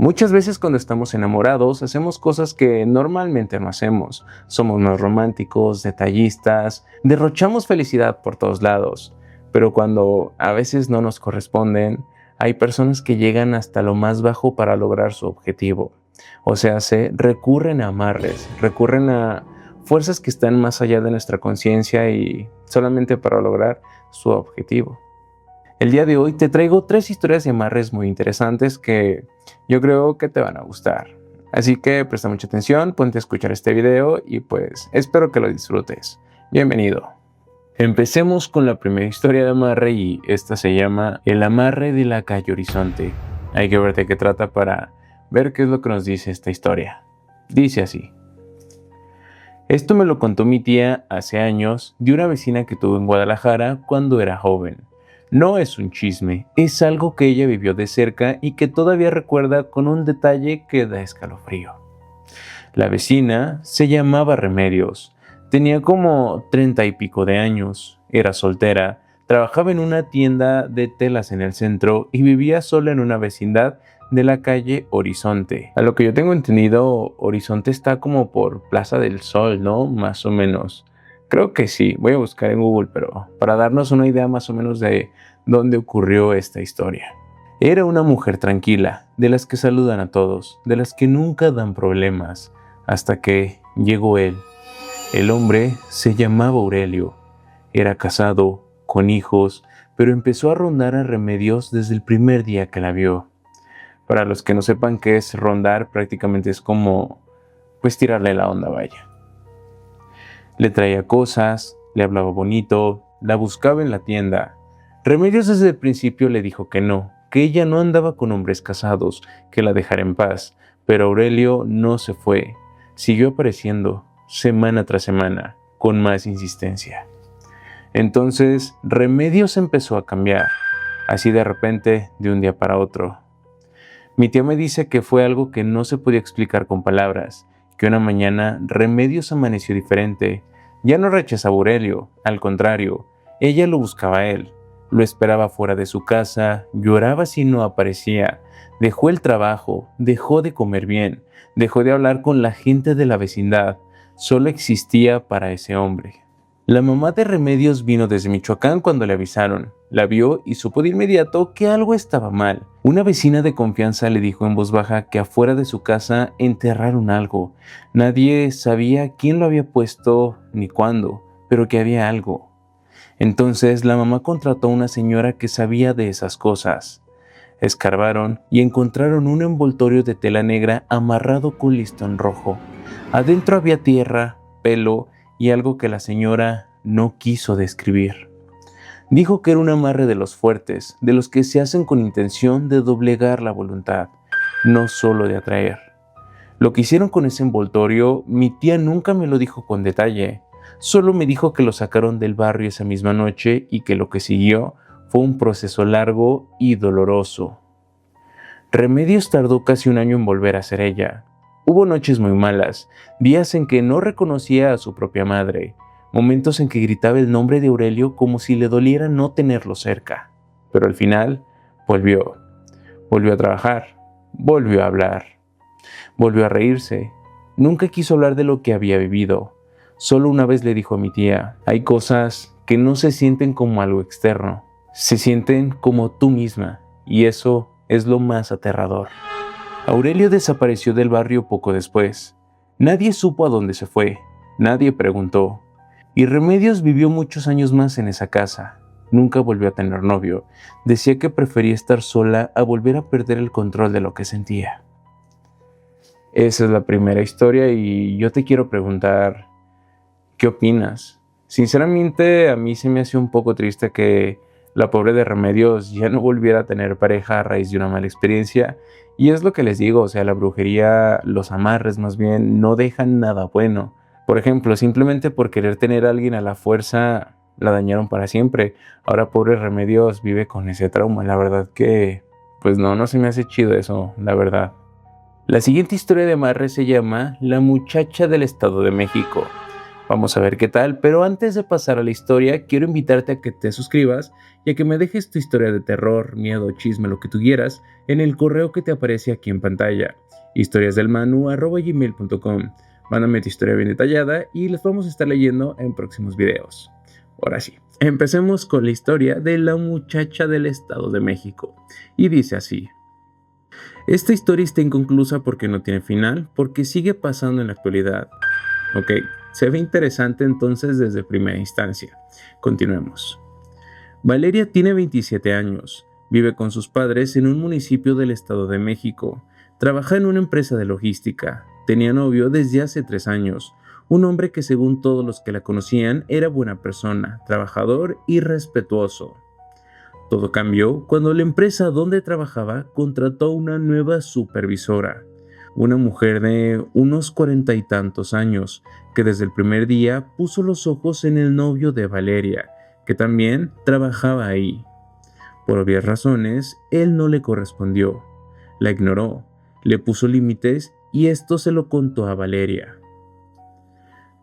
Muchas veces cuando estamos enamorados hacemos cosas que normalmente no hacemos. Somos más románticos, detallistas, derrochamos felicidad por todos lados. Pero cuando a veces no nos corresponden, hay personas que llegan hasta lo más bajo para lograr su objetivo. O sea, se recurren a amarres, recurren a fuerzas que están más allá de nuestra conciencia y solamente para lograr su objetivo. El día de hoy te traigo 3 historias de amarres muy interesantes que yo creo que te van a gustar. Así que presta mucha atención, ponte a escuchar este video y pues espero que lo disfrutes. Bienvenido. Empecemos con la primera historia de amarre y esta se llama El amarre de la calle Horizonte. Hay que ver de qué trata para ver qué es lo que nos dice esta historia. Dice así. Esto me lo contó mi tía hace años de una vecina que tuvo en Guadalajara cuando era joven. No es un chisme, es algo que ella vivió de cerca y que todavía recuerda con un detalle que da escalofrío. La vecina se llamaba Remedios, tenía como 30 y pico de años, era soltera, trabajaba en una tienda de telas en el centro y vivía sola en una vecindad de la calle Horizonte. A lo que yo tengo entendido, Horizonte está como por Plaza del Sol, ¿no? Más o menos. Creo que sí, voy a buscar en Google, pero para darnos una idea más o menos de dónde ocurrió esta historia. Era una mujer tranquila, de las que saludan a todos, de las que nunca dan problemas, hasta que llegó él. El hombre se llamaba Aurelio, era casado, con hijos, pero empezó a rondar a Remedios desde el primer día que la vio. Para los que no sepan qué es rondar, prácticamente es como, pues tirarle la onda, vaya. Le traía cosas, le hablaba bonito, la buscaba en la tienda. Remedios desde el principio le dijo que no, que ella no andaba con hombres casados, que la dejara en paz, pero Aurelio no se fue. Siguió apareciendo, semana tras semana, con más insistencia. Entonces, Remedios empezó a cambiar, así de repente, de un día para otro. Mi tía me dice que fue algo que no se podía explicar con palabras, que una mañana Remedios amaneció diferente. Ya no rechazaba a Aurelio, al contrario, ella lo buscaba a él. Lo esperaba fuera de su casa, lloraba si no aparecía, dejó el trabajo, dejó de comer bien, dejó de hablar con la gente de la vecindad, solo existía para ese hombre. La mamá de Remedios vino desde Michoacán cuando le avisaron. La vio y supo de inmediato que algo estaba mal. Una vecina de confianza le dijo en voz baja que afuera de su casa enterraron algo. Nadie sabía quién lo había puesto ni cuándo, pero que había algo. Entonces la mamá contrató a una señora que sabía de esas cosas. Escarbaron y encontraron un envoltorio de tela negra amarrado con listón rojo. Adentro había tierra, pelo y algo que la señora no quiso describir. Dijo que era un amarre de los fuertes, de los que se hacen con intención de doblegar la voluntad, no solo de atraer. Lo que hicieron con ese envoltorio, mi tía nunca me lo dijo con detalle, solo me dijo que lo sacaron del barrio esa misma noche y que lo que siguió fue un proceso largo y doloroso. Remedios tardó casi un año en volver a ser ella. Hubo noches muy malas, días en que no reconocía a su propia madre, momentos en que gritaba el nombre de Aurelio como si le doliera no tenerlo cerca. Pero al final, volvió a trabajar, volvió a hablar, volvió a reírse. Nunca quiso hablar de lo que había vivido. Solo una vez le dijo a mi tía, hay cosas que no se sienten como algo externo, se sienten como tú misma, y eso es lo más aterrador. Aurelio desapareció del barrio poco después. Nadie supo a dónde se fue, nadie preguntó. Y Remedios vivió muchos años más en esa casa. Nunca volvió a tener novio. Decía que prefería estar sola a volver a perder el control de lo que sentía. Esa es la primera historia y yo te quiero preguntar, ¿qué opinas? Sinceramente, a mí se me hace un poco triste que la pobre de Remedios ya no volviera a tener pareja a raíz de una mala experiencia. Y es lo que les digo, o sea, la brujería, los amarres más bien, no dejan nada bueno. Por ejemplo, simplemente por querer tener a alguien a la fuerza, la dañaron para siempre. Ahora pobre Remedios vive con ese trauma. La verdad que, pues no se me hace chido eso, la verdad. La siguiente historia de amarre se llama La muchacha del Estado de México. Vamos a ver qué tal, pero antes de pasar a la historia, quiero invitarte a que te suscribas y a que me dejes tu historia de terror, miedo, chisme, lo que tú quieras, en el correo que te aparece aquí en pantalla, historiasdelmanu@gmail.com. Mándame tu historia bien detallada y las vamos a estar leyendo en próximos videos. Ahora sí, empecemos con la historia de la muchacha del Estado de México. Y dice así: esta historia está inconclusa porque no tiene final, porque sigue pasando en la actualidad. Ok, se ve interesante entonces desde primera instancia. Continuemos. Valeria tiene 27 años, vive con sus padres en un municipio del Estado de México, trabaja en una empresa de logística, tenía novio desde hace 3 años, un hombre que según todos los que la conocían era buena persona, trabajador y respetuoso. Todo cambió cuando la empresa donde trabajaba contrató una nueva supervisora, una mujer de unos 40 y tantos años, que desde el primer día puso los ojos en el novio de Valeria, que también trabajaba ahí. Por obvias razones, él no le correspondió, la ignoró, le puso límites y esto se lo contó a Valeria.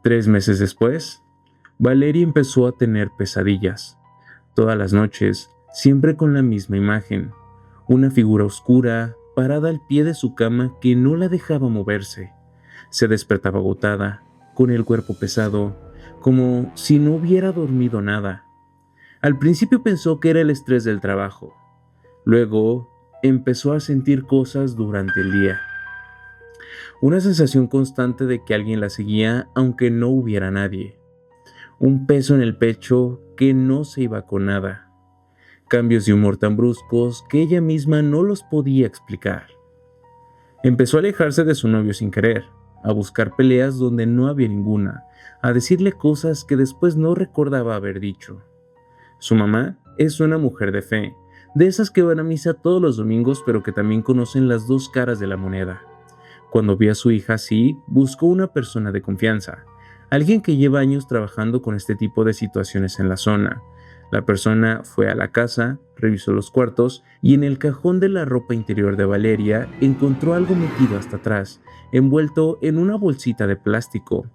3 meses después, Valeria empezó a tener pesadillas. Todas las noches, siempre con la misma imagen, una figura oscura parada al pie de su cama que no la dejaba moverse. Se despertaba agotada, con el cuerpo pesado, como si no hubiera dormido nada. Al principio pensó que era el estrés del trabajo. Luego empezó a sentir cosas durante el día. Una sensación constante de que alguien la seguía aunque no hubiera nadie. Un peso en el pecho que no se iba con nada. Cambios de humor tan bruscos que ella misma no los podía explicar. Empezó a alejarse de su novio sin querer, a buscar peleas donde no había ninguna, a decirle cosas que después no recordaba haber dicho. Su mamá es una mujer de fe, de esas que van a misa todos los domingos pero que también conocen las dos caras de la moneda. Cuando vio a su hija así, buscó una persona de confianza, alguien que lleva años trabajando con este tipo de situaciones en la zona. La persona fue a la casa, revisó los cuartos y en el cajón de la ropa interior de Valeria encontró algo metido hasta atrás, envuelto en una bolsita de plástico.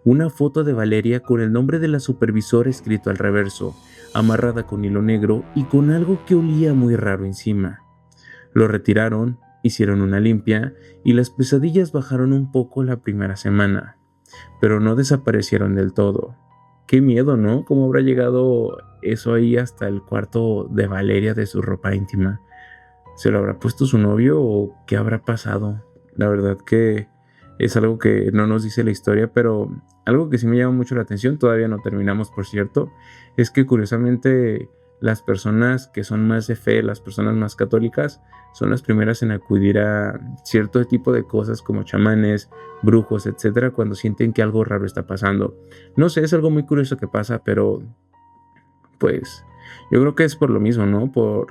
Una foto de Valeria con el nombre de la supervisora escrito al reverso, amarrada con hilo negro y con algo que olía muy raro encima. Lo retiraron, hicieron una limpia y las pesadillas bajaron un poco la primera semana, pero no desaparecieron del todo. Qué miedo, ¿no? ¿Cómo habrá llegado eso ahí hasta el cuarto de Valeria de su ropa íntima? ¿Se lo habrá puesto su novio o qué habrá pasado? La verdad que es algo que no nos dice la historia, pero algo que sí me llama mucho la atención, todavía no terminamos por cierto, es que curiosamente las personas que son más de fe, las personas más católicas, son las primeras en acudir a cierto tipo de cosas como chamanes, brujos, etcétera, cuando sienten que algo raro está pasando. No sé, es algo muy curioso que pasa, pero pues yo creo que es por lo mismo, ¿no? Por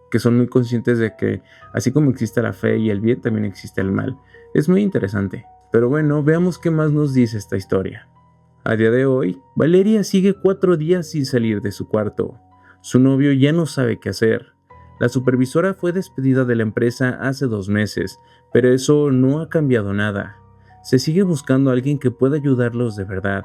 que son muy conscientes de que así como existe la fe y el bien, también existe el mal. Es muy interesante. Pero bueno, veamos qué más nos dice esta historia. A día de hoy, Valeria sigue 4 días sin salir de su cuarto. Su novio ya no sabe qué hacer. La supervisora fue despedida de la empresa hace 2 meses, pero eso no ha cambiado nada. Se sigue buscando a alguien que pueda ayudarlos de verdad.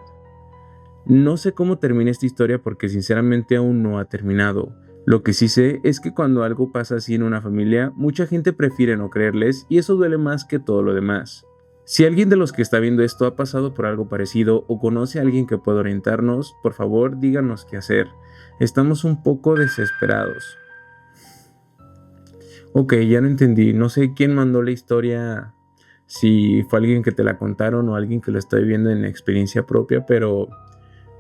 No sé cómo termina esta historia porque sinceramente aún no ha terminado. Lo que sí sé es que cuando algo pasa así en una familia, mucha gente prefiere no creerles y eso duele más que todo lo demás. Si alguien de los que está viendo esto ha pasado por algo parecido o conoce a alguien que pueda orientarnos, por favor díganos qué hacer. Estamos un poco desesperados. Ok, ya no entendí. No sé quién mandó la historia, si fue alguien que te la contaron o alguien que lo está viviendo en experiencia propia, pero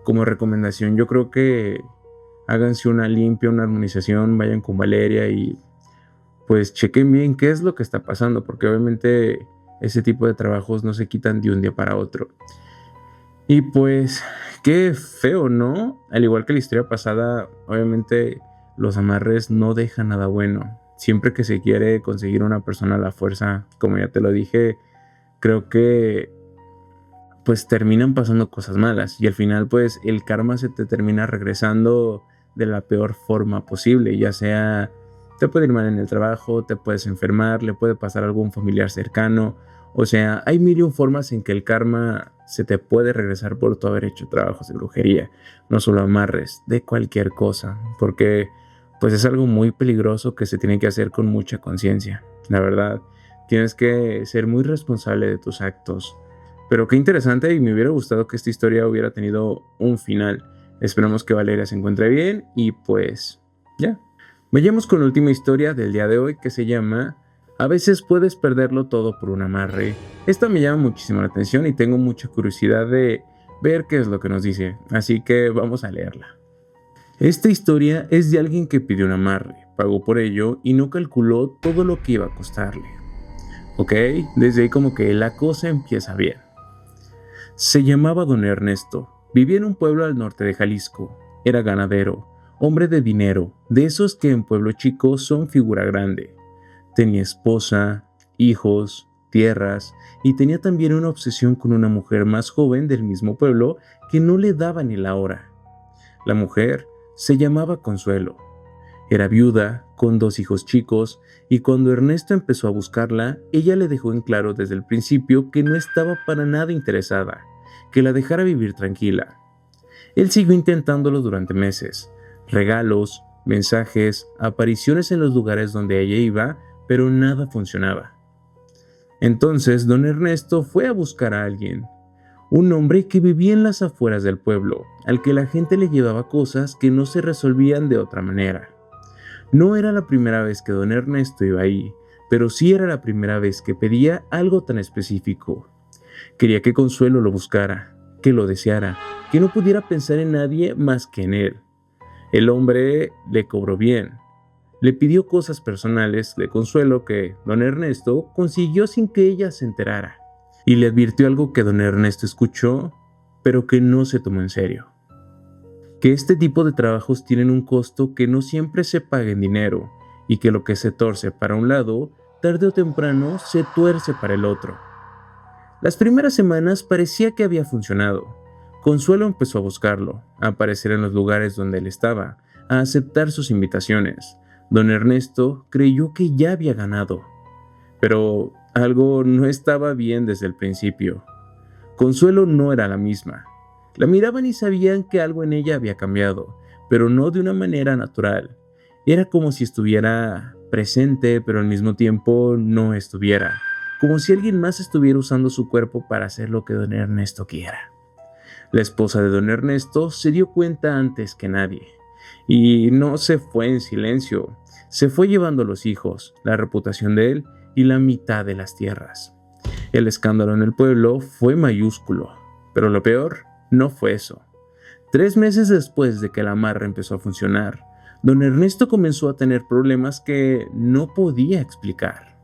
como recomendación yo creo que háganse una limpia, una armonización, vayan con Valeria y pues chequen bien qué es lo que está pasando, porque obviamente ese tipo de trabajos no se quitan de un día para otro. Y pues qué feo, ¿no? Al igual que la historia pasada, obviamente los amarres no dejan nada bueno. Siempre que se quiere conseguir una persona a la fuerza, como ya te lo dije, creo que pues terminan pasando cosas malas y al final pues el karma se te termina regresando de la peor forma posible, ya sea te puede ir mal en el trabajo, te puedes enfermar, le puede pasar a algún familiar cercano O sea, hay mil y un formas en que el karma se te puede regresar por tu haber hecho trabajos de brujería, no solo amarres, de cualquier cosa, porque pues es algo muy peligroso que se tiene que hacer con mucha conciencia. La verdad, tienes que ser muy responsable de tus actos. Pero qué interesante y me hubiera gustado que esta historia hubiera tenido un final. Esperemos que Valeria se encuentre bien y pues ya. Vayamos con la última historia del día de hoy que se llama A veces puedes perderlo todo por un amarre. Esta me llama muchísimo la atención y tengo mucha curiosidad de ver qué es lo que nos dice, así que vamos a leerla. Esta historia es de alguien que pidió un amarre, pagó por ello y no calculó todo lo que iba a costarle. Ok, desde ahí como que la cosa empieza bien. Se llamaba Don Ernesto, vivía en un pueblo al norte de Jalisco, era ganadero, hombre de dinero, de esos que en pueblo chico son figura grande. Tenía esposa, hijos, tierras y tenía también una obsesión con una mujer más joven del mismo pueblo que no le daba ni la hora. La mujer se llamaba Consuelo. Era viuda, con 2 hijos chicos, y cuando Ernesto empezó a buscarla, ella le dejó en claro desde el principio que no estaba para nada interesada, que la dejara vivir tranquila. Él siguió intentándolo durante meses. Regalos, mensajes, apariciones en los lugares donde ella iba, pero nada funcionaba. Entonces don Ernesto fue a buscar a alguien, un hombre que vivía en las afueras del pueblo, al que la gente le llevaba cosas que no se resolvían de otra manera. No era la primera vez que don Ernesto iba ahí, pero sí era la primera vez que pedía algo tan específico. Quería que Consuelo lo buscara, que lo deseara, que no pudiera pensar en nadie más que en él. El hombre le cobró bien. Le pidió cosas personales de Consuelo que don Ernesto consiguió sin que ella se enterara. Y le advirtió algo que don Ernesto escuchó, pero que no se tomó en serio. Que este tipo de trabajos tienen un costo que no siempre se paga en dinero y que lo que se torce para un lado, tarde o temprano se tuerce para el otro. Las primeras semanas parecía que había funcionado. Consuelo empezó a buscarlo, a aparecer en los lugares donde él estaba, a aceptar sus invitaciones. Don Ernesto creyó que ya había ganado, pero algo no estaba bien desde el principio. Consuelo no era la misma. La miraban y sabían que algo en ella había cambiado, pero no de una manera natural. Era como si estuviera presente, pero al mismo tiempo no estuviera. Como si alguien más estuviera usando su cuerpo para hacer lo que don Ernesto quiera. La esposa de don Ernesto se dio cuenta antes que nadie. Y no se fue en silencio. Se fue llevando los hijos, la reputación de él y la mitad de las tierras. El escándalo en el pueblo fue mayúsculo, pero lo peor no fue eso. 3 meses después de que la amarre empezó a funcionar, don Ernesto comenzó a tener problemas que no podía explicar.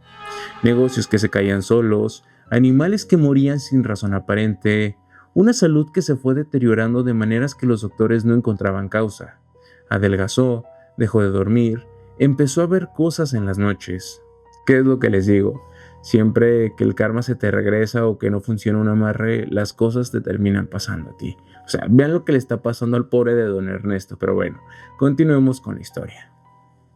Negocios que se caían solos, animales que morían sin razón aparente, una salud que se fue deteriorando de maneras que los doctores no encontraban causa. Adelgazó, dejó de dormir, empezó a ver cosas en las noches. ¿Qué es lo que les digo? Siempre que el karma se te regresa o que no funciona un amarre, las cosas te terminan pasando a ti. O sea, vean lo que le está pasando al pobre de don Ernesto, pero bueno, continuemos con la historia.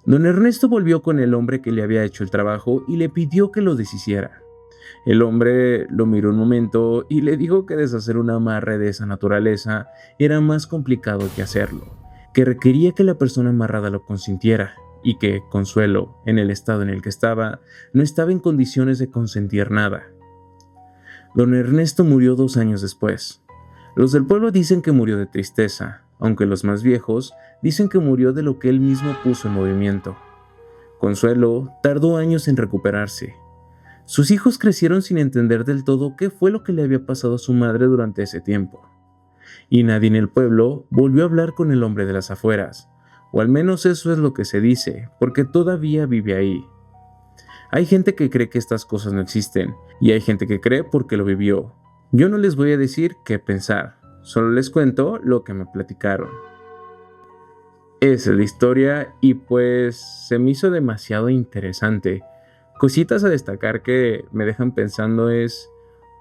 Don Ernesto volvió con el hombre que le había hecho el trabajo y le pidió que lo deshiciera. El hombre lo miró un momento y le dijo que deshacer un amarre de esa naturaleza era más complicado que hacerlo, que requería que la persona amarrada lo consintiera y que Consuelo, en el estado en el que estaba, no estaba en condiciones de consentir nada. Don Ernesto murió 2 años después. Los del pueblo dicen que murió de tristeza, aunque los más viejos dicen que murió de lo que él mismo puso en movimiento. Consuelo tardó años en recuperarse. Sus hijos crecieron sin entender del todo qué fue lo que le había pasado a su madre durante ese tiempo. Y nadie en el pueblo volvió a hablar con el hombre de las afueras, o al menos eso es lo que se dice, porque todavía vive ahí. Hay gente que cree que estas cosas no existen, y hay gente que cree porque lo vivió. Yo no les voy a decir qué pensar, solo les cuento lo que me platicaron. Esa es la historia y pues se me hizo demasiado interesante. Cositas a destacar que me dejan pensando es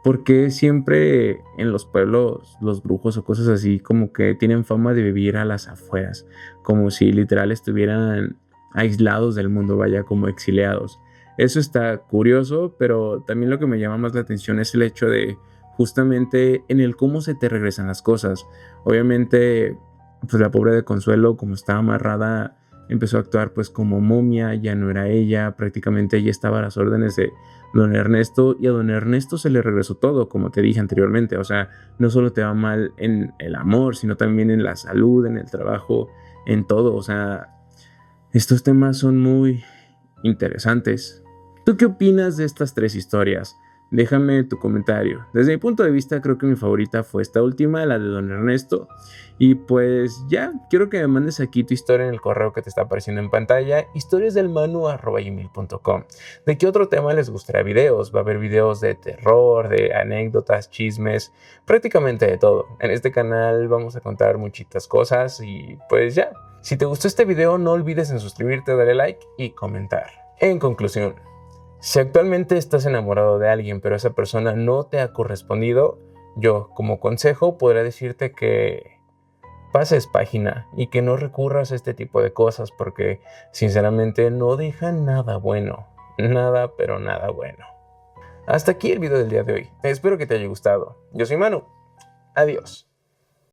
por qué siempre en los pueblos los brujos o cosas así como que tienen fama de vivir a las afueras, como si literal estuvieran aislados del mundo, vaya, como exiliados. Eso está curioso, pero también lo que me llama más la atención es el hecho de justamente en el cómo se te regresan las cosas. Obviamente, pues la pobre de Consuelo, como estaba amarrada, empezó a actuar pues como momia, ya no era ella, prácticamente ella estaba a las órdenes de don Ernesto y a don Ernesto se le regresó todo, como te dije anteriormente, o sea, no solo te va mal en el amor, sino también en la salud, en el trabajo, en todo, o sea, estos temas son muy interesantes. ¿Tú qué opinas de estas tres historias? Déjame tu comentario. Desde mi punto de vista, creo que mi favorita fue esta última, la de don Ernesto. Y pues ya, quiero que me mandes aquí tu historia en el correo que te está apareciendo en pantalla, historiasdelmanu@gmail.com. ¿De qué otro tema les gustaría videos? Va a haber videos de terror, de anécdotas, chismes, prácticamente de todo. En este canal vamos a contar muchitas cosas y pues ya. Si te gustó este video, no olvides en suscribirte, darle like y comentar. En conclusión, si actualmente estás enamorado de alguien, pero esa persona no te ha correspondido, yo, como consejo, podría decirte que pases página y que no recurras a este tipo de cosas porque, sinceramente, no dejan nada bueno. Nada, pero nada bueno. Hasta aquí el video del día de hoy. Espero que te haya gustado. Yo soy Manu. Adiós.